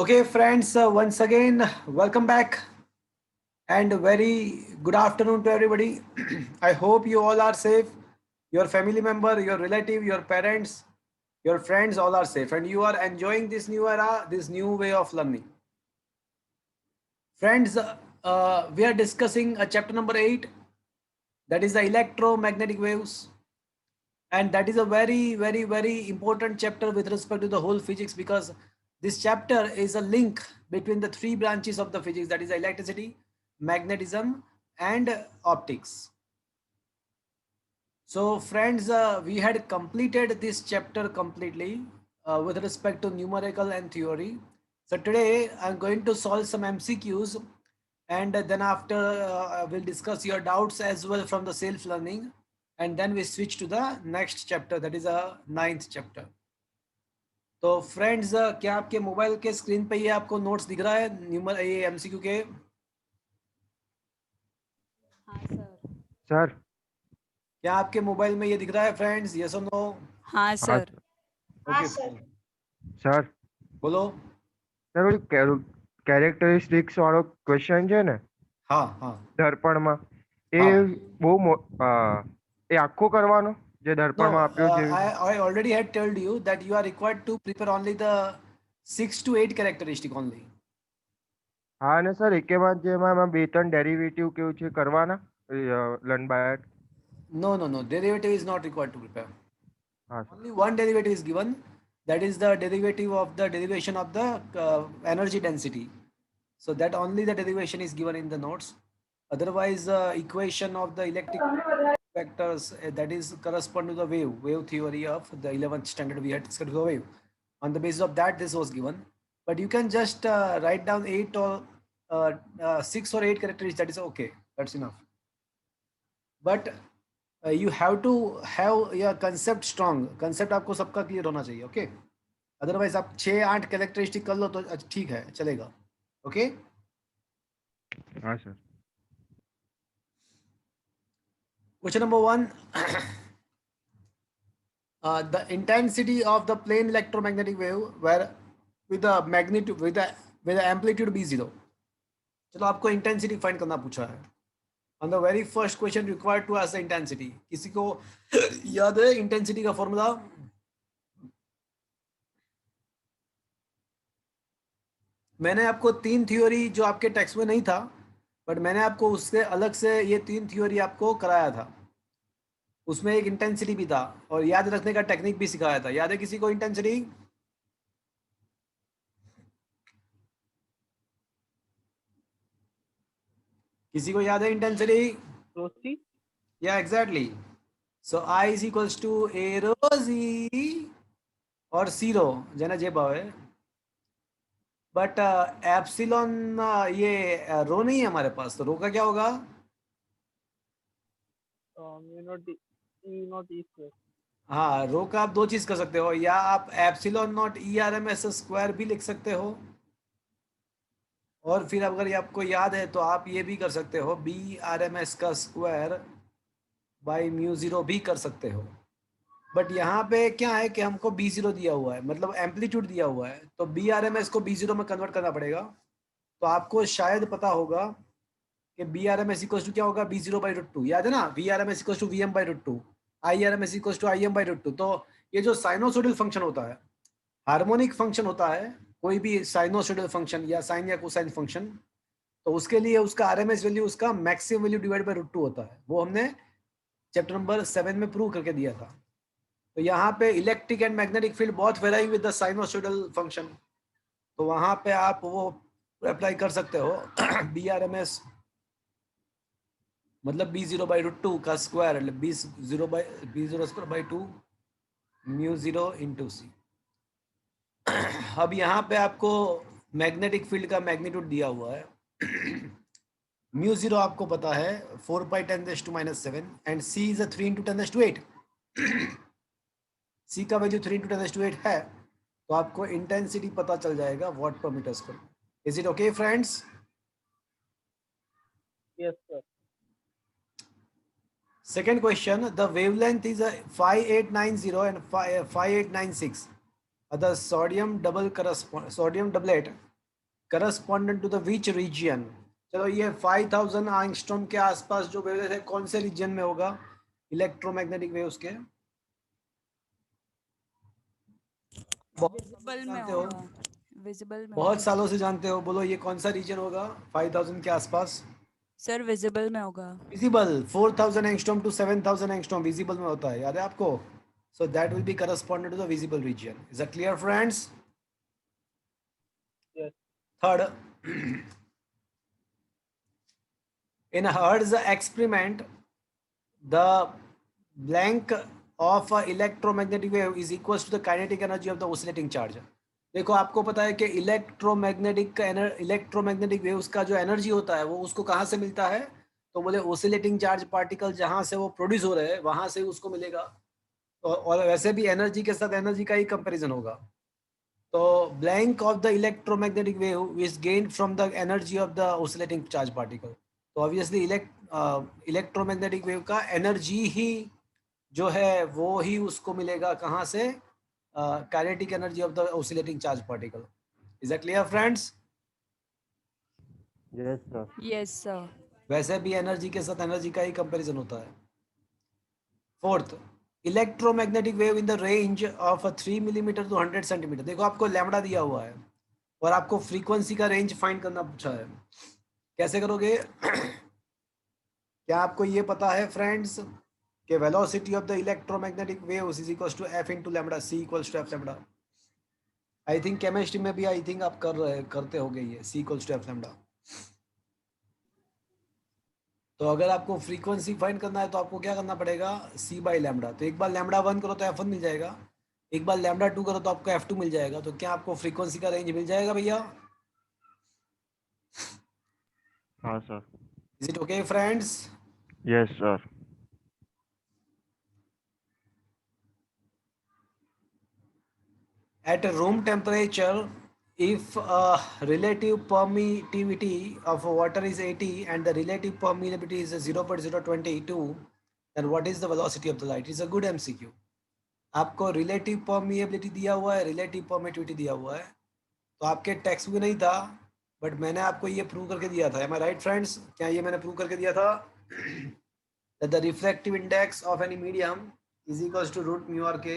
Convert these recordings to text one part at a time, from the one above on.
Okay, friends, once again, welcome back and very good afternoon to everybody. I hope you all are safe. Your family member, your relative, your parents, your friends all are safe and you are enjoying this new era, this new way of learning. Friends, we are discussing chapter number 8, that is the electromagnetic waves. And that is a very important chapter with respect to the whole physics, because this chapter is a link between the three branches of the physics, that is electricity, magnetism and optics. So friends, we had completed this chapter completely with respect to numerical and theory. So today I'm going to solve some MCQs, and then after we'll discuss your doubts as well from the self learning, and then we switch to the next chapter, that is a ninth chapter. तो friends, क्या आपके mobile के screen पे ये आपको notes दिख रहा है न्यूमर ये एमसीक्यू के? हाँ सर। सर। क्या आपके मोबाइल में ये दिख रहा है फ्रेंड्स? यस और नो? हाँ हाँ सर। ओके सर बोलो. સર ઓલી કેરેક્ટરિસ્ટિક્સ વાળો ક્વેશ્ચન છે ને हाँ हाँ દર્પણમાં એ हाँ. બહુ એ આખો કરવાનો જે No, દર્પણમાં આપ્યો છે I already had told you that you are required to prepare only the 6 to 8 characteristic only. હા ને સર એકે બાદ જે એમાં બે ત્રણ ડેરિવેટિવ કેવું છે કરવાના learn by. No. Derivative is not required to prepare. હા sir. Only one derivative is given. That is the derivative of the derivation of the energy density. So that only the derivation is given in the notes. Otherwise, equation of the electric vectors, that is correspond to the wave theory of the 11th standard. We had discussed the wave. On the basis of that, this was given. But you can just write down 8 or 6 or 8 characteristics. That is okay. That's enough. But you have to have your concept strong. Concept आपको सबका clear होना चाहिए. Okay. Otherwise आप 6-8 characteristic कर लो तो ठीक है, चलेगा. Okay. હા sir. Question number 1. The intensity of the plane electromagnetic wave where with the magnitude with the amplitude b0. चलो आपको intensity find करना पूछा है. On the very first question required to ask the intensity. किसी को याद है intensity का formula? मैंने आपको 3 थ्योरी जो आपके टेक्स्ट में नहीं था, बट मैंने आपको उससे अलग से ये 3 थ्योरी आपको कराया था. उसमें एक इंटेंसिटी भी था और याद रखने का टेक्निक भी सिखाया था. याद है किसी को इंटेंसिटी? किसी को याद है इंटेंसिटी? या exactly. So I is equals to A rho G और C row Jena J Bhave. But epsilon ये रो नहीं है हमारे पास, तो रो का क्या होगा? हाँ, रो का आप दो चीज कर सकते हो, या आप epsilon naught E R M S square भी लिख सकते हो, और फिर अगर ये आपको याद है तो आप ये भी कर सकते हो बी आर एम एस का स्क्वायर बाई म्यू जीरो भी कर सकते हो. बट यहाँ पे क्या है कि हमको बी जीरो दिया हुआ है, मतलब एम्पलीट्यूड दिया हुआ है, तो बी आर एम एस को बी जीरो में कन्वर्ट करना पड़ेगा. तो आपको शायद पता होगा कि B R M S equal to क्या होगा, B zero by root two. याद है ना, V R M S equal to V M by root two, I R M S equal to I M by root two. तो ये जो sinusoidal function होता है, हार्मोनिक फंक्शन होता है, कोई भी साइनोसोडल फंक्शन या साइन या कोसाइन फंक्शन, तो उसके लिए उसका आरएमएस वैल्यू उसका maximum value divide by root two होता है. वो हमने चैप्टर नंबर 7 में प्रूव करके दिया था. तो यहाँ पे इलेक्ट्रिक एंड मैग्नेटिक फील्ड बहुत varying with the sinusoidal function, तो वहाँ पे आप वो अप्लाई कर सकते हो. बी आर एम एस मतलब B zero by root two का square, B zero square by two mu zero into C. अब यहाँ पे आपको मैग्नेटिक फील्ड का मैग्नीट्यूड दिया हुआ है. म्यू जीरो आपको पता है 4 पाई 10⁻⁷ एंड सी इज 3 इंटू 10⁸. सी का वैल्यू 3 इंटू 10⁸ है, तो आपको इंटेंसिटी पता चल जाएगा वॉट पर metre square. Is it okay friends? Yes, sir. Second question, the wavelength is 5890 and 5896. The sodium doublet correspondent to the which region? चलो ये 5000 एंगस्ट्रॉम के आसपास जो वेव है कौन से रीजन में होगा इलेक्ट्रोमैग्नेटिक वेव्स के? बहुत सालों से विजिबल में जानते हो, होगा, विजिबल में बहुत होगा सालों से जानते हो, बोलो ये कौन सा रीजन होगा 5000 के आसपास? सर, विजिबल में होगा। Visible 4000 angstrom to 7000 angstrom visible में होता है, याद है आपको? So that will be correspondent to the visible region. Is that clear friends? Third, in Hertz experiment, the blank of a electromagnetic wave is equals to the kinetic energy of the oscillating charge. देखो आपको पता है कि electromagnetic waves का जो energy होता है वो उसको कहाँ से मिलता है? तो बोले ओसिलेटिंग चार्ज पार्टिकल जहाँ से वो प्रोड्यूस हो रहे हैं वहां से उसको मिलेगा। और वैसे भी एनर्जी के साथ एनर्जी का ही कंपैरिजन होगा। तो blank of the electromagnetic wave is gained from the energy of the oscillating charge particle. तो ऑब्वियसली इलेक्ट्रोमैग्नेटिक वेव का एनर्जी ही जो है वो ही उसको मिलेगा कहाँ से? Kinetic energy of the oscillating charge particle. Is that clear friends? Yes sir. Yes sir. वैसे भी एनर्जी के साथ एनर्जी का ही कंपैरिजन होता है। Fourth, electromagnetic wave in the range of 3 millimetre to 100 centimetre. देखो आपको लैम्बडा दिया हुआ है और आपको फ्रीक्वेंसी का रेंज फाइंड करना पूछा है, कैसे करोगे? क्या आपको ये पता है फ्रेंड्स कि velocity of the electromagnetic waves is equals to F into lambda, C equals to F lambda? I think chemistry में भी आई थिंक आप करते होगे ये, C equals to F lambda. तो अगर आपको फ्रीक्वेंसी फाइंड करना है तो आपको क्या करना पड़ेगा? सी बाई लैम्बडा। तो एक बार लैम्बडा 1 करो तो F1 मिल जाएगा, एक बार लैम्बडा 2 करो तो आपको F2 मिल जाएगा। तो क्या आपको फ्रीक्वेंसी का रेंज मिल जाएगा भैया? हाँ sir. Is it okay friends? Yes sir. At room temperature, if relative permittivity of water is 80 and the relative permeability is 0.022, then what is the velocity of the light? It's a good MCQ. आपको relative permeability दिया हुआ है, relative permittivity दिया हुआ है, तो आपके text में नहीं था, बट मैंने आपको ये प्रूव करके दिया था। Am I right friends? क्या ये मैंने प्रूव करके दिया था? The reflective index of any medium is equals to root mu R K.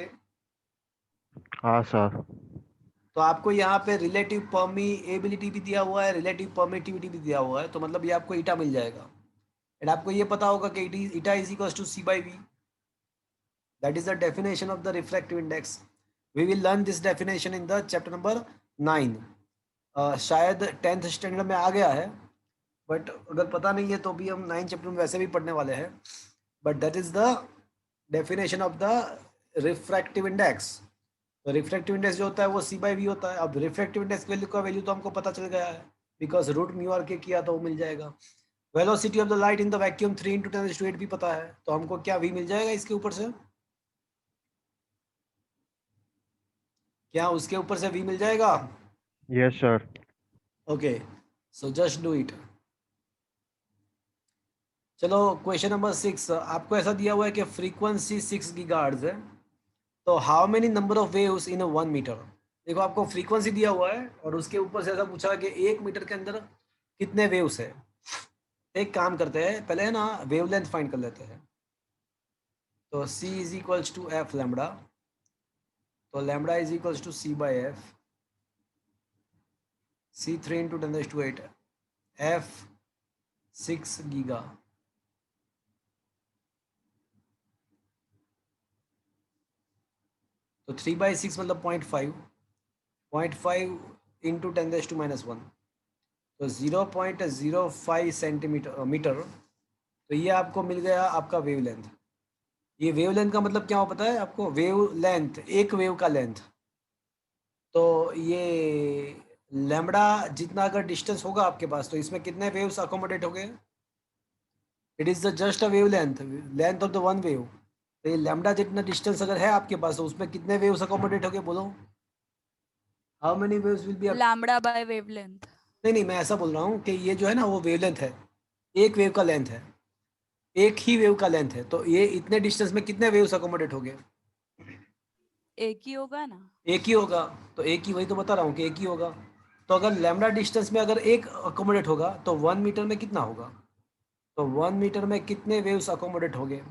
हाँ सर। तो आपको यहाँ पे रिलेटिव परमिएबिलिटी भी दिया हुआ है, रिलेटिव परमिटिविटी भी दिया हुआ है, तो मतलब ये आपको ईटा मिल जाएगा। एंड आपको ये पता होगा कि eta is equals to C by V. That is the definition of the reflective index. We will learn this definition in the chapter number 9। शायद 10th स्टैंडर्ड में आ गया है, बट अगर पता नहीं है तो भी हम 9th चैप्टर में वैसे भी पढ़ने वाले हैं। But that is the definition of the refractive index. तो रिफ्रैक्टिव इंडेक्स जो होता है वो सी बाई वी होता है। अब रिफ्रैक्टिव इंडेक्स वैल्यू का वैल्यू तो हमको पता चल गया है, बिकॉज रूट म्यू आर के किया तो वो मिल जाएगा। Velocity of the light in the vacuum 3 × 10⁸ भी पता है, तो हमको क्या वी मिल जाएगा इसके ऊपर से? क्या उसके ऊपर से वी मिल जाएगा? Yes sir. Okay, so just do it. चलो क्वेश्चन नंबर 6, आपको ऐसा दिया हुआ है कि फ्रीक्वेंसी 6 गीगाहर्ट्ज है, तो how many number of waves in 1 metre? देखो आपको फ्रीक्वेंसी दिया हुआ है और उसके ऊपर से ऐसा पूछा कि 1 मीटर के अंदर कितने वेव्स है। एक काम करते हैं, पहले है ना वेवलेंथ फाइंड कर लेते हैं। तो c is equals to F lambda, तो lambda is equals to c by F, c 3 × 10⁸, f 6 giga. तो 3/6 मतलब 0.5, 0.5 इंटू 10⁻⁻1, तो 0.05 सेंटीमीटर मीटर। तो ये आपको मिल गया आपका वेवलेंथ। ये वेवलेंथ का मतलब क्या हो पता है आपको? वेवलेंथ, एक वेव का लेंथ। तो ये लैम्बडा जितना अगर डिस्टेंस होगा आपके पास, तो इसमें कितने वेव्स अकोमोडेट हो गए? It is just a wavelength, length of the one wave. तो ये लैम्बडा जितना डिस्टेंस अगर है आपके पास, तो उसमें कितने वेव्स अकोमोडेट हो गए? बोलो, how many waves will be? Lambda by wavelength. नहीं, मैं ऐसा बोल रहा हूँ कि ये जो है ना वो वेवलेंथ है, एक वेव का लेंथ है, एक ही वेव का लेंथ है, तो ये इतने डिस्टेंस में कितने वेव्स अकोमोडेट हो गए? एक ही होगा ना। एक ही होगा, तो एक ही, वही तो बता रहा हूँ कि एक ही होगा। तो अगर लैम्डा डिस्टेंस में अगर एक अकोमोडेट होगा तो 1 मीटर में कितना होगा? तो 1 मीटर में कितने वेव्स अकोमोडेट होंगे?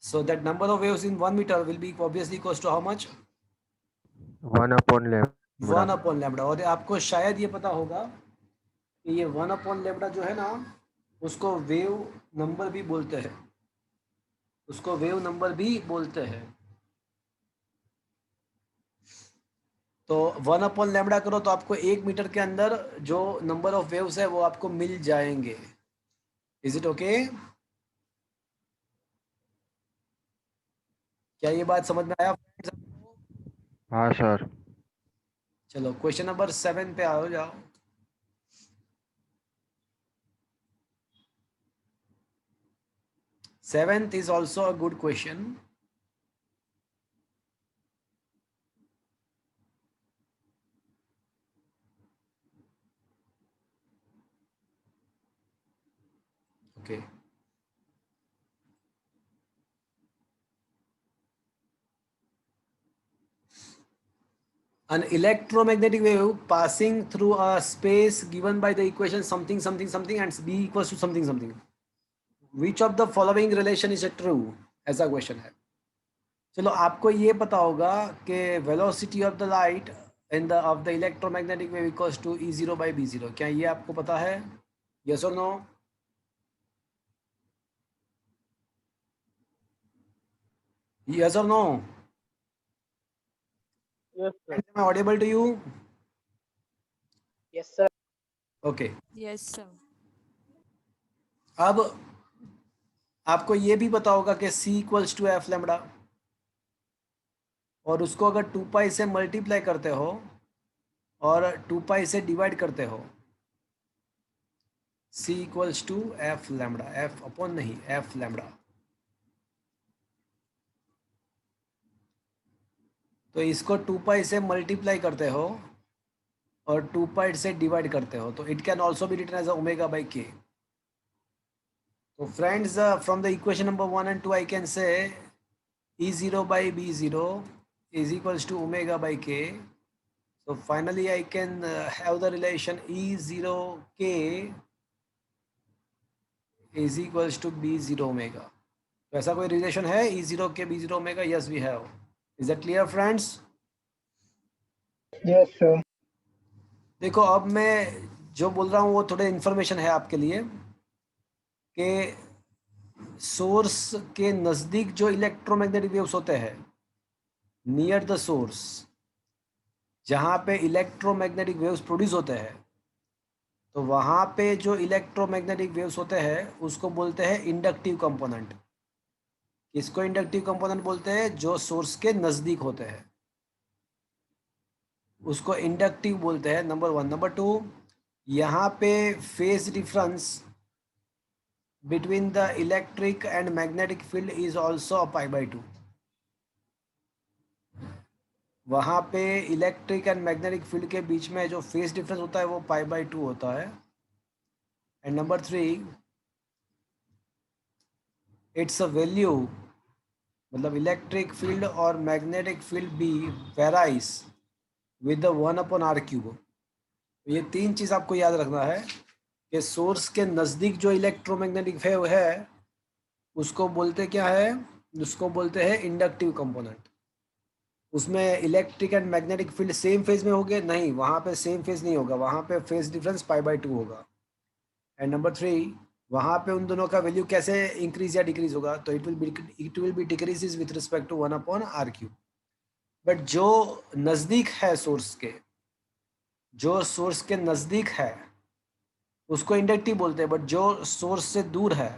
So that number of waves in 1 meter will be obviously equals to how much? 1/λ। 1 upon lambda। और आपको शायद ये पता होगा कि ये 1 upon lambda जो है ना, उसको वेव नंबर भी बोलते हैं, उसको वेव नंबर भी बोलते हैं। तो 1 अपॉन लैम्बडा करो तो आपको 1 मीटर के अंदर जो नंबर ऑफ वेव्स है वो आपको मिल जाएंगे। Is it okay? क्या ये बात समझ में आया फ्रेंड्स आपको? हाँ सर। चलो क्वेश्चन नंबर 7 पे आओ जाओ। Seventh is also a good question. Okay. An electromagnetic wave passing through a space given by the equation something something something and b equals to something something. Which of the following relation is true? ऐसा question है। चलो आपको ये पता होगा कि velocity of the light in the of the electromagnetic wave equals to E0 by B0। क्या ये आपको पता है? यस और नो? यस और no? Yes, sir. Am I audible to you? Yes, sir. Okay. Yes, sir. अब आपको ये भी पता होगा कि C equals to F lambda, और उसको अगर 2 पाई से मल्टीप्लाई करते हो और 2 पाई से डिवाइड करते हो, C equals to F lambda, F upon नहीं एफ लैम्बडा। तो इसको 2 पाई से मल्टीप्लाई करते हो और 2 पाई से डिवाइड करते हो, तो it can also be written as omega by K. तो friends from the equation number 1 and 2 I can say E0 by B0 is equals to omega by k. So finally I can have the relation E0k is equals to B0 omega. तो ऐसा कोई relation है E0k B0 omega? Yes, we have. Is that clear friends? Yes, sir. देखो अब मैं जो बोल रहा हूँ वो थोड़े इन्फॉर्मेशन है आपके लिए कि सोर्स के नज़दीक जो इलेक्ट्रोमैग्नेटिक वेव्स होते हैं, नियर द सोर्स, जहाँ पे इलेक्ट्रोमैग्नेटिक वेव्स प्रोड्यूस होते हैं, तो वहाँ पे जो इलेक्ट्रोमैग्नेटिक वेव्स होते हैं उसको बोलते हैं इंडक्टिव कंपोनेंट। किसको इंडक्टिव कंपोनेंट बोलते हैं? जो सोर्स के नज़दीक होते हैं उसको इंडक्टिव बोलते हैं, नंबर 1। नंबर 2, यहाँ पे phase difference between the electric and magnetic field is also pi by 2। वहाँ पे इलेक्ट्रिक एंड मैग्नेटिक फील्ड के बीच में जो फेज डिफरेंस होता है वो पाई बाई 2 होता है। And number 3, it's a value, मतलब इलेक्ट्रिक फील्ड और मैग्नेटिक फील्ड भी वेराइज विद द 1/r³। ये 3 चीज़ आपको याद रखना है कि सोर्स के नज़दीक जो इलेक्ट्रोमैग्नेटिक वेव है उसको बोलते क्या है? उसको बोलते हैं इंडक्टिव कंपोनेंट। उसमें electric and magnetic field same phase में होंगे? नहीं, वहाँ पे सेम फेज नहीं होगा, वहाँ पे फेज डिफरेंस पाई बाई 2 होगा। एंड नंबर 3, वहाँ पे उन दोनों का वैल्यू कैसे इंक्रीज या डिक्रीज होगा? तो it will be decrease with respect to 1/r³। But जो नज़दीक है सोर्स के, जो सोर्स के नज़दीक है उसको इंडक्टिव बोलते हैं, बट जो सोर्स से दूर है,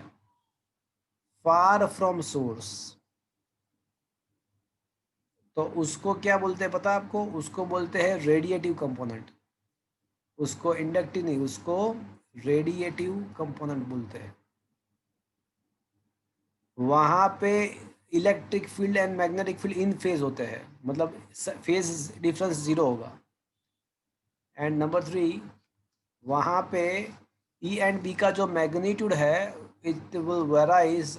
फार फ्रॉम सोर्स, तो उसको क्या बोलते हैं पता है आपको? उसको बोलते हैं रेडिएटिव कंपोनेंट। उसको इंडक्टिव नहीं, उसको रेडिएटिव कंपोनेंट बोलते हैं। वहाँ पे electric field and magnetic field in phase होते हैं, मतलब फेज डिफरेंस 0 होगा। एंड नंबर 3, वहाँ पे E एंड B का जो मैग्नीट्यूड है it will varies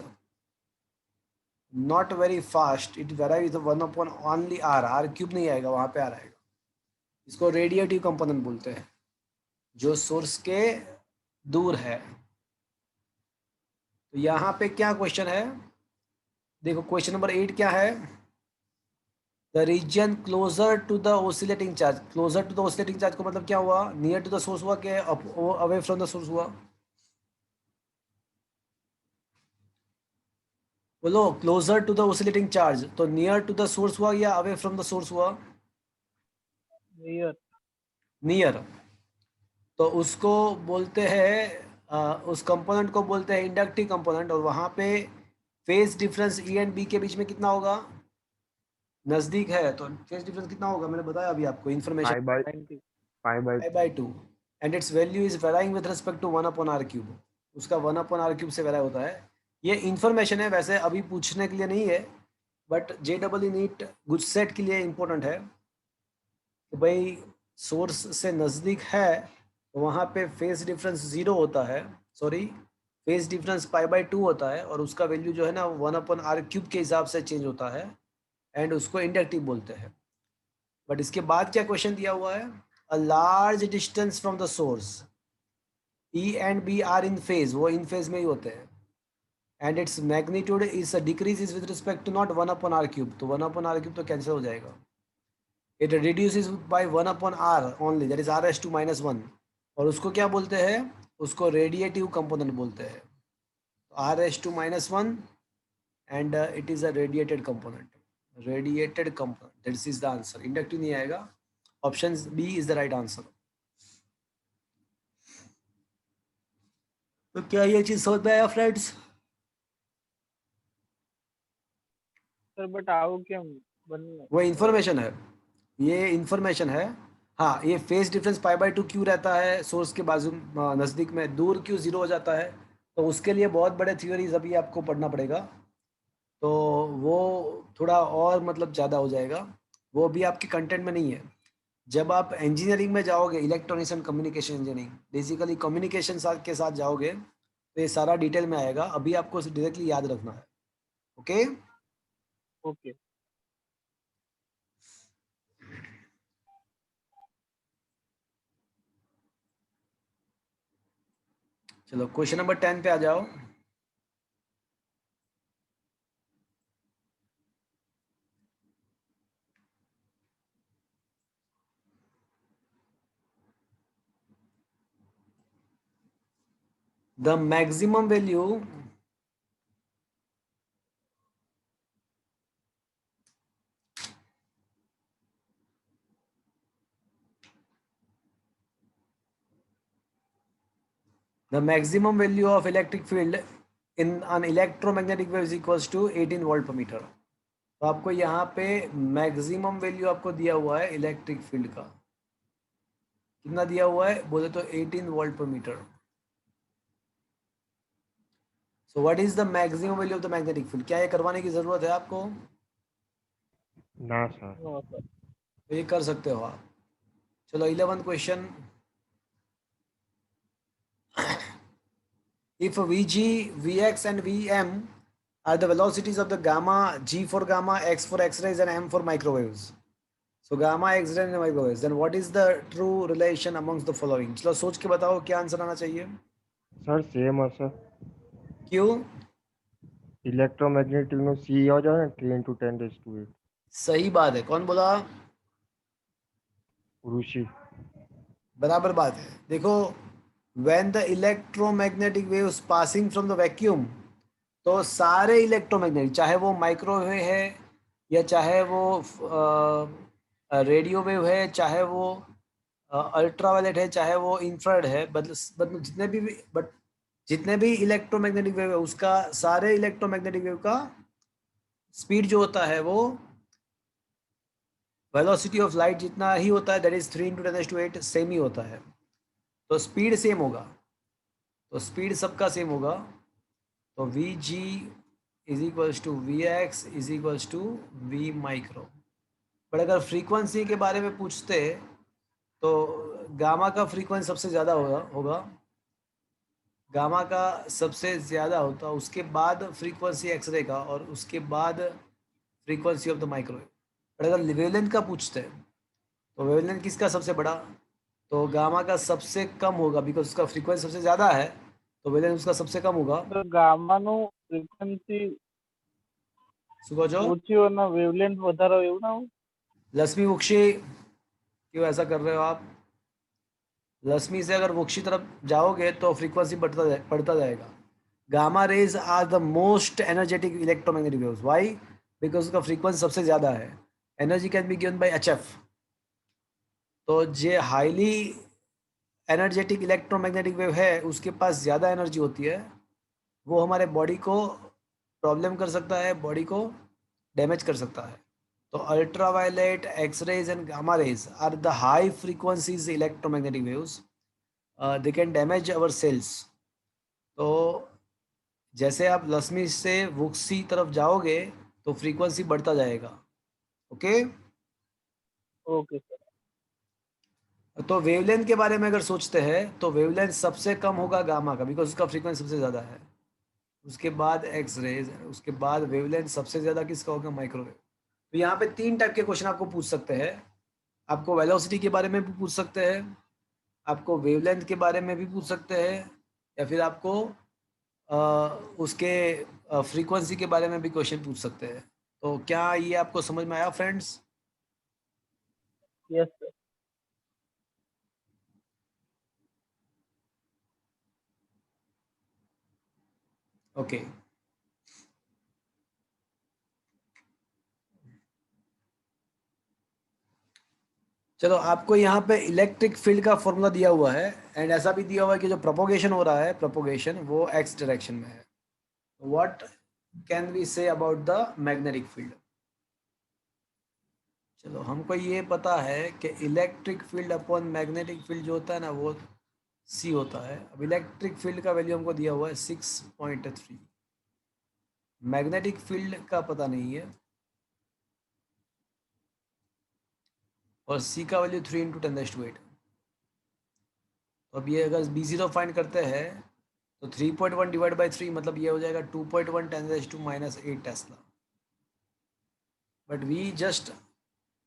not very fast, it varies 1/ओनली r, r³ नहीं आएगा, वहाँ पे r आएगा। इसको रेडिएटिव कंपोनेंट बोलते हैं, जो सोर्स के दूर है। तो यहाँ पे क्या क्वेश्चन है, देखो क्वेश्चन नंबर 8 क्या है, the region closer to the oscillating charge. Closer to the oscillating charge को मतलब क्या हुआ, नियर टू द सोर्स हुआ कि अवे फ्रॉम द सोर्स हुआ? बोलो, closer to the oscillating charge तो नियर टू द सोर्स हुआ या अवे फ्रॉम द सोर्स हुआ? नियर। नियर। तो उसको बोलते हैं उस कंपोनेंट को बोलते हैं इंडक्टिव कंपोनेंट, और वहां पे phase difference E and B के बीच में कितना होगा, नजदीक है तो फेज डिफरेंस कितना होगा, मैंने बताया अभी आपको information, 90। 5/2 and its value is varying with respect to 1/r³। उसका 1/r³ से वेराई होता है। ये इन्फॉर्मेशन है, वैसे अभी पूछने के लिए नहीं है, बट JEE नीट गुजसेट के लिए इम्पोर्टेंट है कि भाई सोर्स से नज़दीक है तो वहाँ पे फेज डिफरेंस 0 होता है, सॉरी फेज डिफरेंस π/2 होता है, और उसका वैल्यू जो है ना 1/r³ के हिसाब से चेंज होता है, एंड उसको इंडक्टिव बोलते हैं। बट इसके बाद क्या क्वेश्चन दिया हुआ है, a large distance from the source, E and B are in phase, वो इन फेज में ही होते हैं, and its magnitude is decrease is with respect to not 1/r³, तो 1/r³ तो कैंसिल हो जाएगा, it reduces by 1/r only, that is r⁻⁻1, और उसको क्या बोलते हैं, उसको रेडिएटिव कंपोनेंट बोलते हैं, r⁻⁻1, and it is a radiated component, radiated component, this is the answer. Inductive नहीं आएगा, option B is the right answer. तो क्या ये चीज समझ में आया फ्रेंड्स? सर बट आओ क्या बनना? वो इन्फॉर्मेशन है, ये इन्फॉर्मेशन है। हाँ, ये फेज डिफरेंस π/2 क्यों रहता है सोर्स के बाजू नज़दीक में, दूर क्यों 0 हो जाता है, तो उसके लिए बहुत बड़े थ्योरीज अभी आपको पढ़ना पड़ेगा, तो वो थोड़ा और मतलब ज़्यादा हो जाएगा, वो भी आपके कंटेंट में नहीं है। जब आप इंजीनियरिंग में जाओगे, electronics and communication engineering, basically communication के साथ जाओगे तो ये सारा डिटेल में आएगा, अभी आपको डायरेक्टली याद रखना है। Okay, okay. चलो क्वेश्चन नंबर 10 पे आ जाओ। The maximum value of electric field in an electromagnetic wave is equals to 18 volt पर मीटर। तो आपको यहाँ पे मैक्सिमम वैल्यू आपको दिया हुआ है इलेक्ट्रिक फील्ड का, कितना दिया हुआ है बोले तो 18 वोल्ट पर metre. So what is the maximum value of the magnetic field, क्या ये करवाने की जरूरत है आपको? ना सर। No sir. तो ये कर सकते हो आप। चलो 11th question, if Vg, Vx and Vm are the velocities of the gamma, G for gamma, X for X-rays and M for microwaves. So gamma, X-ray and microwaves. Then what is the true relation amongst the following? चलो सोच के बताओ क्या answer आना चाहिए। Sir same है sir. क्यों? Electromagnetic में C हो जाए 3 × 10⁸ सही बात है, कौन बोला? ऋषि। बराबर बात है। देखो, when the electromagnetic waves passing from the vacuum, तो सारे इलेक्ट्रोमैग्नेटिक, चाहे वो माइक्रोवेव है या चाहे वो रेडियो वेव है, चाहे वो अल्ट्रावायलेट है, चाहे वो इंफ्रारेड है, जितने भी इलेक्ट्रोमैग्नेटिक वेव है उसका, सारे इलेक्ट्रोमैग्नेटिक वेव का स्पीड जो होता है वो वेलोसिटी ऑफ लाइट जितना ही होता है, दैट इज 3 × 10⁸ सेम ही होता है। तो स्पीड सेम होगा, तो स्पीड सबका सेम होगा, तो Vg is equals to Vx is equals to V micro. पर अगर फ्रीक्वेंसी के बारे में पूछते तो गामा का फ्रीक्वेंसी सबसे ज़्यादा होगा, गामा का सबसे ज़्यादा होता, उसके बाद फ्रीक्वेंसी एक्सरे का, और उसके बाद फ्रीक्वेंसी ऑफ द माइक्रोवेव। पर अगर वेवलेंथ का पूछते हैं तो वेवलेंथ किसका सबसे बड़ा? तो गामा का सबसे कम होगा, बिकॉज उसका फ्रीक्वेंसी सबसे ज़्यादा है, तो वेवलेंथ उसका सबसे कम होगा। તો ગામાનું ફ્રીક્વન્સી શું કહો છો? ઓછી હોય ને વેવલેન્થ વધારે હોય એવું ના હોય? लक्ष्मी वुक्षी, क्यों ऐसा कर रहे हो आप? रश्मि से अगर वुक्षी तरफ जाओगे तो फ्रीक्वेंसी बढ़ता जाएगा। Gamma rays are the most energetic electromagnetic waves. Why? Because उसका फ्रीक्वेंसी सबसे ज़्यादा है। Energy can be given by HF. तो जे हाईली एनर्जेटिक इलेक्ट्रोमैग्नेटिक वेव है उसके पास ज़्यादा एनर्जी होती है, वो हमारे बॉडी को प्रॉब्लम कर सकता है, बॉडी को डैमेज कर सकता है। तो ultraviolet, X rays and gamma rays are the high frequencies electromagnetic waves, they can damage our cells. तो जैसे आप रश्मि से वुक्सी तरफ जाओगे तो फ्रीक्वेंसी बढ़ता जाएगा। ओके? Okay sir. तो वेवलेंथ के बारे में अगर सोचते हैं तो वेवलेंथ सबसे कम होगा गामा का, बिकॉज उसका फ्रीक्वेंसी सबसे ज़्यादा है। उसके बाद एक्स रेज, उसके बाद वेवलेंथ सबसे ज़्यादा किसका होगा? माइक्रोवेव। तो यहाँ पे 3 टाइप के क्वेश्चन आपको पूछ सकते हैं। आपको वेलोसिटी के बारे में भी पूछ सकते हैं, आपको वेवलेंथ के बारे में भी पूछ सकते हैं, या फिर आपको उसके फ्रीक्वेंसी के बारे में भी क्वेश्चन पूछ सकते हैं। तो क्या ये आपको समझ में आया फ्रेंड्स? Yes sir. ओके। चलो, आपको यहाँ पे इलेक्ट्रिक फील्ड का फॉर्मूला दिया हुआ है, एंड ऐसा भी दिया हुआ है कि जो प्रोपोगेशन हो रहा है, प्रोपोगेशन वो एक्स डायरेक्शन में है। What can we say about the magnetic field? चलो, हमको ये पता है कि electric field upon magnetic field जो होता है ना वो सी होता है। अब इलेक्ट्रिक फील्ड का वैल्यू हमको दिया हुआ है 6.3, मैग्नेटिक फील्ड का पता नहीं है, और सी का वैल्यू 3 × 10⁸। तो अब ये अगर B0 फाइंड करते हैं तो 3.1 डिवाइड बाई 3 मतलब ये हो जाएगा 2.1 10⁻⁻8 tesla. But we just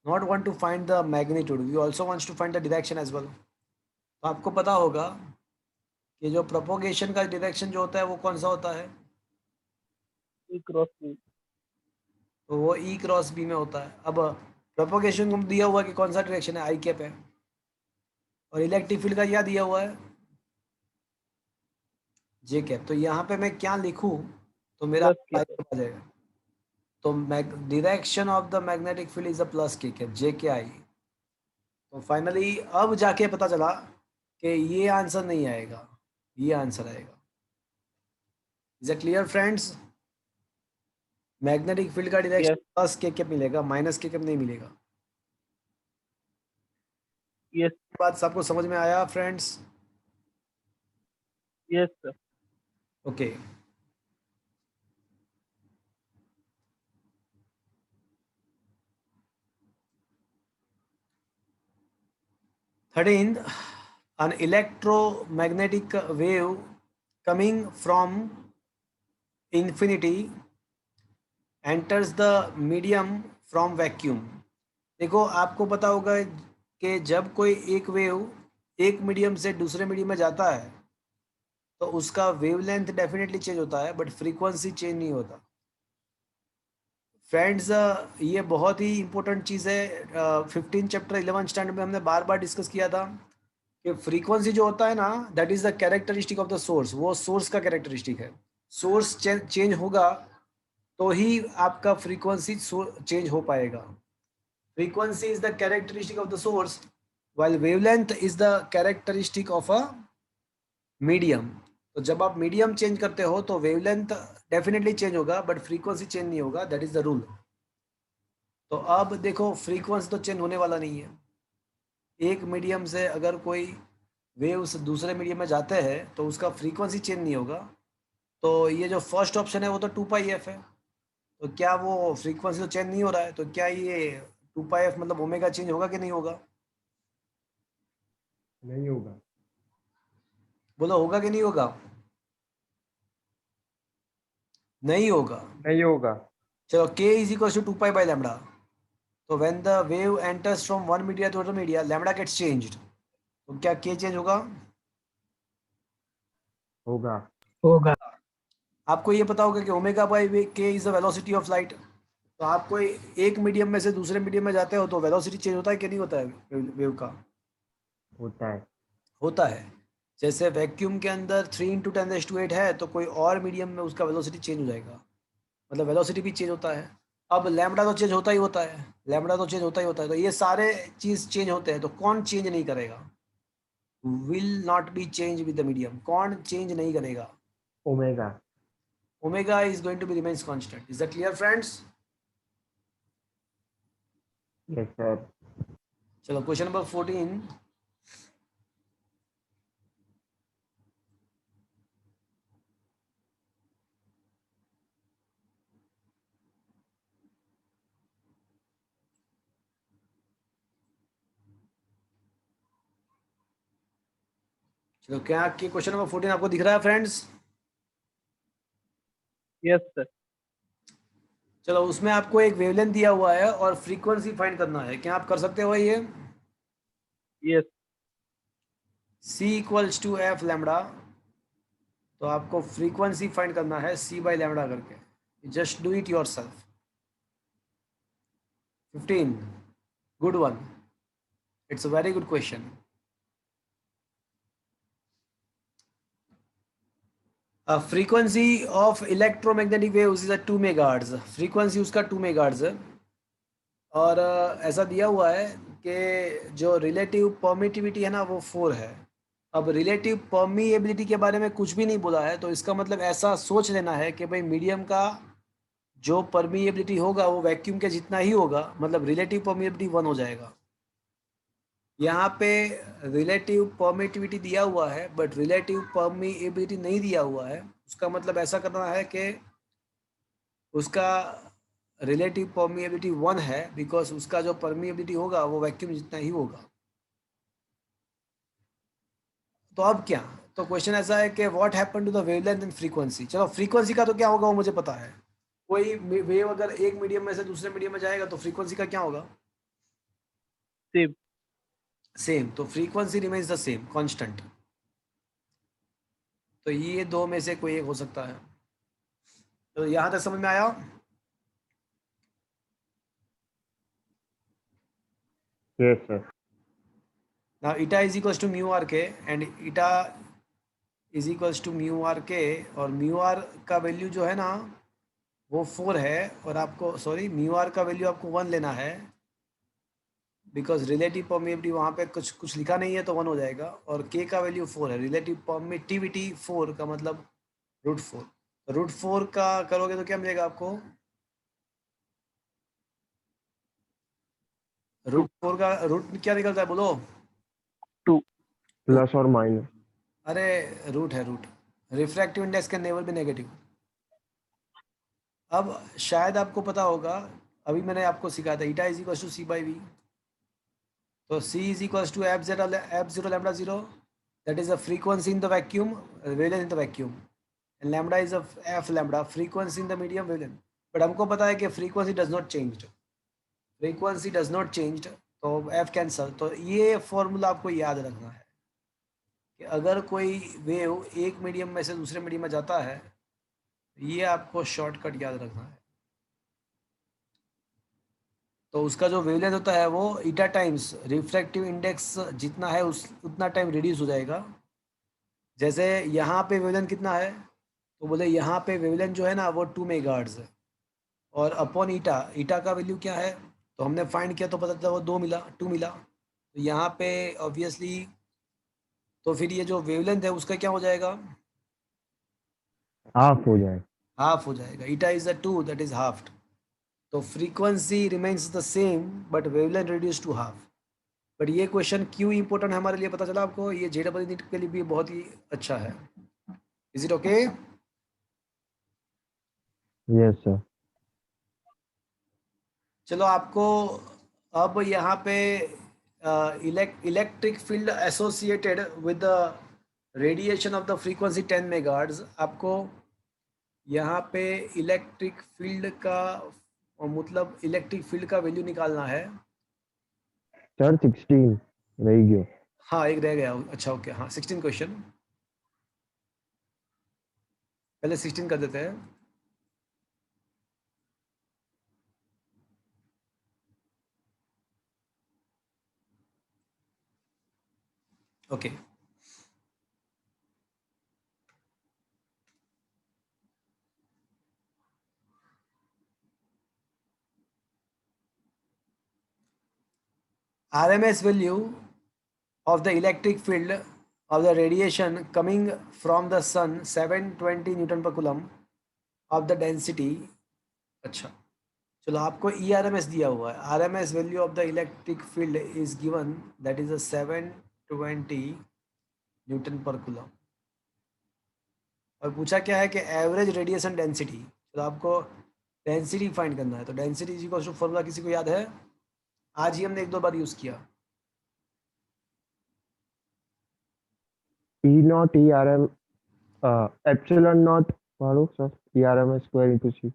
not want to find the magnitude, we also wants to find the direction as well. तो आपको पता होगा कि जो प्रोपोगेशन का डायरेक्शन जो होता है वो कौन सा होता है? ઈ ક્રોસ બી. तो वो E क्रॉस B में होता है। अब प्रोपोगेशन को दिया हुआ है कि कौन सा डायरेक्शन है, आई कैप है, और इलेक्ट्रिक फील्ड का क्या दिया हुआ है? जे कैप। तो यहाँ पे मैं क्या लिखूं तो मेरा પ્લસ કે आई कैप आ जाएगा। तो direction of the magnetic field is a plus के कैप, जे के आई। तो फाइनली अब जाके पता चला कि ये आंसर नहीं आएगा, ये आंसर आएगा। Is it clear friends? Magnetic field का डायरेक्शन યસ प्लस के कैप मिलेगा, माइनस के कैप नहीं मिलेगा। યસ बात सबको समझ में आया friends? Yes sir. Okay. Thirteenth, an electromagnetic wave coming from infinity enters the medium from vacuum। देखो, आपको पता होगा कि जब कोई एक वेव एक मीडियम से दूसरे मीडियम में जाता है तो उसका वेवलेंथ डेफिनेटली चेंज होता है, बट फ्रीक्वेंसी चेंज नहीं होता। फ्रेंड्स, ये बहुत ही इंपॉर्टेंट चीज़ है। 15 चैप्टर 11 स्टैंडर्ड में हमने बार बार डिस्कस किया था कि फ्रीक्वेंसी जो होता है ना, that is the characteristic of the source. वो सोर्स का कैरेक्टरिस्टिक है। सोर्स चेंज होगा तो ही आपका फ्रीक्वेंसी चेंज हो पाएगा। Frequency is the characteristic of the source, while wavelength is the characteristic of a medium। तो जब आप मीडियम चेंज करते हो तो वेवलेंथ डेफिनेटली चेंज होगा, बट फ्रीक्वेंसी चेंज नहीं होगा। That is the rule. तो अब देखो, फ्रीक्वेंसी तो चेंज होने वाला नहीं है। एक मीडियम से अगर कोई वेव से दूसरे मीडियम में जाते हैं तो उसका फ्रीक्वेंसी चेंज नहीं होगा। तो ये जो फर्स्ट ऑप्शन है वो तो 2πf है। तो क्या वो फ्रीक्वेंसी तो चेंज नहीं हो रहा है, तो क्या ये 2πf मतलब ओमेगा चेंज होगा कि नहीं होगा? नहीं होगा। बोलो, होगा कि नहीं होगा? नहीं होगा। नहीं होगा। चलो, k = 2π/λ। तो when the wave enters from one media to other media lambda gets changed, तो क्या के चेंज होगा? होगा। होगा। आपको ये पता होगा कि ओमेगा बाई के is the velocity of light. तो आप कोई एक मीडियम में से दूसरे मीडियम में जाते हो तो वेलोसिटी चेंज होता है कि नहीं होता है वेव का? होता है। होता है। जैसे वैक्यूम के अंदर 3 × 10⁸ है, तो कोई और मीडियम में उसका वेलोसिटी चेंज हो जाएगा, मतलब वेलोसिटी भी चेंज होता है। अब लैम्बडा तो चेंज होता ही होता है, लैम्बडा तो चेंज होता ही होता है, तो ये सारे चीज़ चेंज होते हैं, तो कौन चेंज नहीं करेगा? Will not be change with the medium, कौन चेंज नहीं करेगा? Omega. Omega is going to be remains constant. Is that clear friends? Yes sir. चलो क्वेश्चन नंबर 14। चलो क्या कि क्वेश्चन नंबर 14 आपको दिख रहा है फ्रेंड्स? Yes sir. चलो उसमें आपको एक वेवलेंथ दिया हुआ है और फ्रीक्वेंसी फाइंड करना है, क्या आप कर सकते हो ये? Yes. C equals to F lambda, तो आपको फ्रीक्वेंसी फाइंड करना है C बाई लैम्बडा करके। Just do it yourself. 15 good one, it's a very good question. Frequency of electromagnetic waves is 2 megahertz, frequency उसका 2 मेगाहर्ट्ज है। और ऐसा दिया हुआ है कि जो रिलेटिव परमिटिविटी है ना वो 4 है। अब रिलेटिव परमिएबिलिटी के बारे में कुछ भी नहीं बोला है, तो इसका मतलब ऐसा सोच लेना है कि भाई मीडियम का जो परमिएबिलिटी होगा वो वैक्यूम के जितना ही होगा, मतलब रिलेटिव परमिएबिलिटी 1 हो जाएगा। यहाँ पे रिलेटिव परमिटिविटी दिया हुआ है बट रिलेटिव परमिएबिलिटी नहीं दिया हुआ है, उसका मतलब ऐसा करना है कि उसका रिलेटिव परमिएबिलिटी 1 है, बिकॉज उसका जो परमिएबिलिटी होगा वो वैक्यूम जितना ही होगा। तो अब क्या, तो क्वेश्चन ऐसा है कि what happen to the wavelength and frequency. चलो फ्रीक्वेंसी का तो क्या होगा वो मुझे पता है, कोई वेव अगर एक मीडियम में से दूसरे मीडियम में जाएगा तो फ्रीक्वेंसी का क्या होगा? सेम। सेम, तो frequency remains the same constant. तो ये दो में से कोई एक हो सकता है। तो यहाँ तक समझ में आया? Yes sir. Now eta is equals to mu r k and eta is equals to mu r k, और mu r का वैल्यू जो है ना वो 4 है, और आपको सॉरी mu r का वैल्यू आपको 1 लेना है, बिकॉज रिलेटिव परमिटिविटी वहाँ पे कुछ लिखा नहीं है तो 1 हो जाएगा, और k का वैल्यू 4 है, रिलेटिव परमिटिविटी 4 का मतलब √4। तो √4 का करोगे तो क्या मिलेगा आपको? √4 का रूट क्या निकलता है बोलो? 2। प्लस और माइनस। अरे रूट है, root. Refractive index can never be negative. अब शायद आपको पता होगा, अभी मैंने आपको सिखाया था eta is equal to C by v, तो c is equal to f zero lambda zero, that is the frequency in the vacuum, wavelength in the vacuum, and lambda is f lambda frequency in the medium wavelength. But हमको पता है कि frequency does not change, frequency does not change, तो f cancel. तो ये formula आपको याद रखना है कि अगर कोई वेव एक मीडियम में से दूसरे मीडियम में जाता है, ये आपको शॉर्टकट याद रखना है। तो उसका जो वेवलेंथ होता है वो ईटा टाइम्स रिफ्रैक्टिव इंडेक्स जितना है उस उतना टाइम रिड्यूस हो जाएगा। जैसे यहाँ पे वेवलेंथ कितना है, तो बोले यहाँ पे वेवलेंथ जो है ना वो 2 मेगाहर्ट्ज है, और अपॉन ईटा, ईटा का वैल्यू क्या है तो हमने फाइंड किया तो पता चला वो 2 मिला, 2 मिला। तो यहाँ पे ऑब्वियसली तो फिर ये जो वेवलेंथ है उसका क्या हो जाएगा? हाफ हो जाए। हाफ हो जाएगा। Eta is the 2 that is half. तो frequency remains the same but wavelength reduce to half. But ये क्वेश्चन क्यों इंपॉर्टेंट है हमारे लिए पता चला आपको? ये JEE नीट के लिए भी बहुत ही अच्छा है। Is it okay? Yes sir. चलो आपको अब यहाँ पे electric field associated with the radiation of the frequency 10 megahertz, आपको यहाँ पे इलेक्ट्रिक फील्ड का और मतलब इलेक्ट्रिक फील्ड का वैल्यू निकालना है। सर 16 रह गयो। हाँ एक रह गया, अच्छा ओके, हाँ 16 क्वेश्चन, पहले 16 कर देते हैं। Okay, RMS value of the electric field of the radiation coming from the sun 720 Newton per coulomb of the density। अच्छा चलो, आपको ERMS दिया हुआ है, RMS value of the electric field is given, that is 720 Newton पर coulomb. और पूछा क्या है कि एवरेज रेडिएशन डेंसिटी, तो आपको डेंसिटी फाइंड करना है। तो density is equal to formula किसी को याद है? आज ही हमने एक दो बार यूज किया। E naught ERM epsilon naught वालों sir ERMS square into C।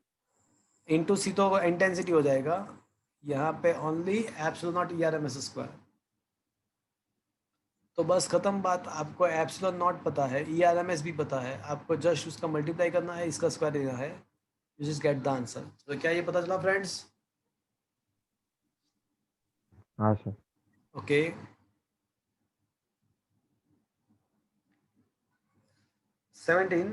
Into c तो इंटेंसिटी हो जाएगा, यहाँ पे only epsilon naught ERMS square. तो बस खत्म बात, आपको एप्सिलॉन नॉट पता है, ERMS भी पता है, आपको जस्ट उसका मल्टीप्लाई करना है, इसका स्क्वायर लेना है, you just get the answer. तो क्या ये पता चला फ्रेंड्स? हाँ sir. Okay, 17,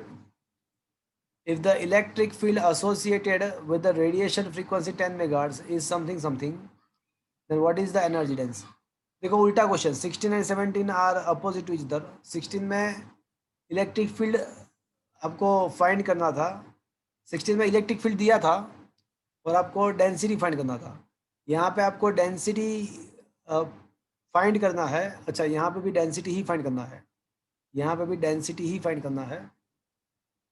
if the electric field associated with the radiation frequency 10 megahertz is something something, then what is the energy density? देखो उल्टा question, 16 and 17 are opposite to each other. 16 में electric field आपको find करना था, 16 में electric field दिया था और आपको डेंसिटी फाइंड करना था। यहाँ पे आपको डेंसिटी फाइंड करना है। अच्छा, यहाँ पे भी डेंसिटी ही फाइंड करना है, यहाँ पे भी डेंसिटी ही फाइंड करना है।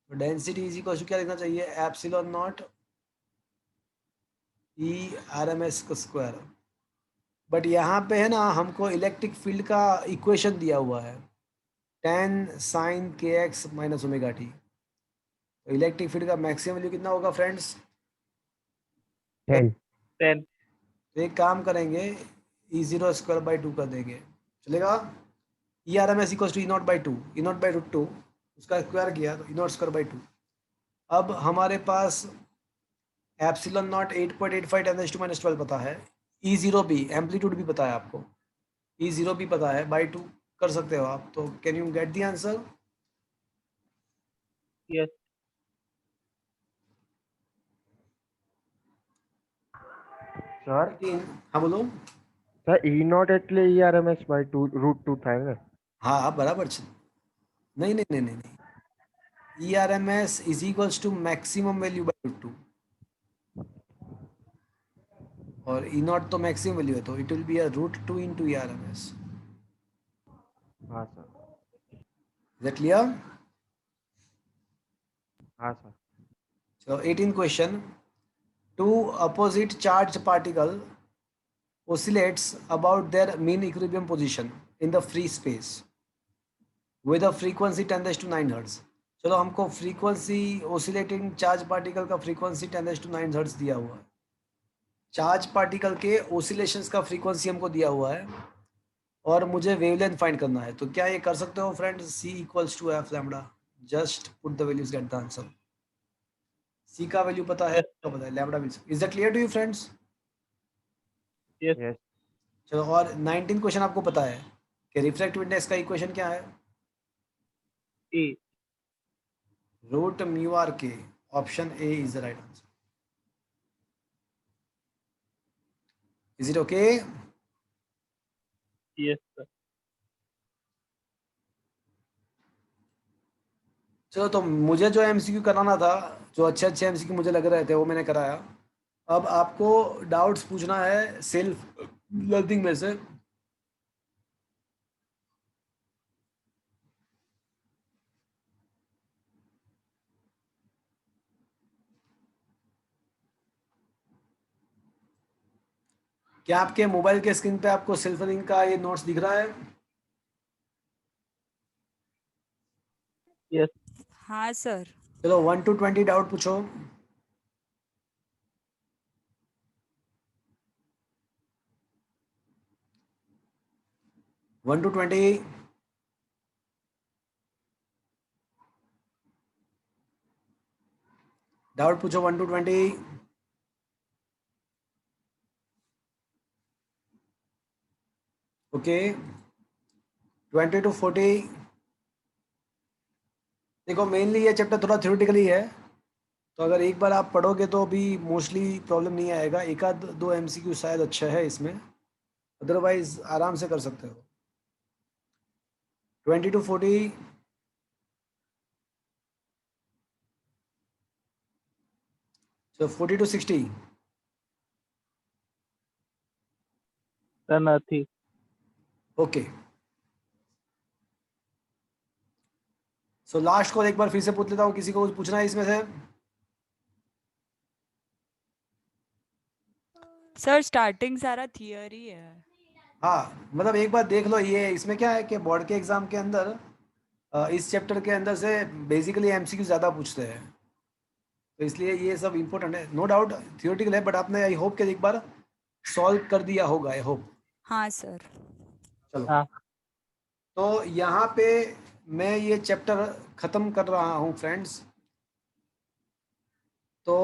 तो डेंसिटी इज इक्वल टू क्या लिखना चाहिए? एप्सिलॉन नॉट ERMS का स्क्वायर। बट यहाँ पे है ना, हमको इलेक्ट्रिक फील्ड का इक्वेशन दिया हुआ है, tan sin kx minus omega T. तो इलेक्ट्रिक फील्ड का मैक्सिमम वैल्यू कितना होगा फ्रेंड्स? 10। 10। तो एक काम करेंगे, E0 स्क्वायर बाई 2 कर देंगे, चलेगा? ERMS equal to E0 by 2, E0 by root 2, उसका स्क्वायर किया तो E0 स्क्वायर बाई 2। अब हमारे पास एप्सिलॉन नॉट 8.85 10 टू माइनस 12 पता है, E0 भी, एम्पलीट्यूड भी पता है आपको, E0 भी पता है, बाई 2 कर सकते हो आप। तो can you get the answer? Yes. Sir 18, हाँ बोलो। સર E naught એટલે ERMS by 2 √2 થાય ને? हाँ हाँ बराबर છે। नहीं नहीं नहीं नहीं नहीं, ERMS is equals to maximum value by root 2, और E0 तो मैक्सिमम वैल्यू है, तो it will be a root 2 into ERMS। હા સર। Is that clear? હા સર। चलो 18 question, two opposite charge particle oscillates about their mean equilibrium position in the free space with a frequency 10⁻⁹ hertz. चलो, हमको frequency oscillating charge particle का frequency 10⁻⁹ hertz दिया हुआ है, charge particle के oscillations का फ्रीक्वेंसी हमको दिया हुआ है, और मुझे वेवलेंथ फाइंड करना है। तो क्या ये कर सकते हो friends? C equals to F lambda, just put the values, get the answer. C का वैल्यू पता है, Yes. तो पता है लैम्बडा भी। Is that clear to you friends? Yes. Yes. चलो, और 19 क्वेश्चन आपको पता है कि रिफ्रैक्टिव इंडेक्स का इक्वेशन क्या है? E. रूट म्यू आर के। Option A is the right answer. Is it okay? Yes, sir. चलो, तो मुझे जो MCQ कराना था, जो अच्छे अच्छे MCQ मुझे लग रहे थे, वो मैंने कराया। अब आपको डाउट्स पूछना है सेल्फ लर्निंग में से। क्या आपके मोबाइल के स्क्रीन पे आपको सेल्फ लर्निंग का ये नोट्स दिख रहा है? Yes. हाँ सर। चलो 1 to 20 डाउट पूछो। 1 to 20. डाउट पूछो 1 to 20. Okay 20 to 40. देखो मेनली ये चैप्टर थोड़ा थ्योरेटिकली है, तो अगर एक बार आप पढ़ोगे तो भी मोस्टली प्रॉब्लम नहीं आएगा। एक आध दो एमसीक्यू शायद अच्छा है इसमें, अदरवाइज आराम से कर सकते हो। 20 to 40. So 40 to 60. सर નથી. ओके सो लास्ट को एक बार फिर से पूछ लेता हूँ, किसी को कुछ पूछना है इसमें से? सर स्टार्टिंग सारा थियरी है। हाँ मतलब एक बार देख लो, ये इसमें क्या है कि बोर्ड के एग्जाम के अंदर इस चैप्टर के अंदर से बेसिकली एमसीक्यू ज़्यादा पूछते हैं, तो इसलिए ये सब इम्पोर्टेंट है। नो डाउट थियोरेटिकल है, बट आपने आई होप कि एक बार सॉल्व कर दिया होगा, आई होप। हाँ सर। चलो हाँ. तो यहाँ पे मैं ये चैप्टर ख़त्म कर रहा हूँ फ्रेंड्स। तो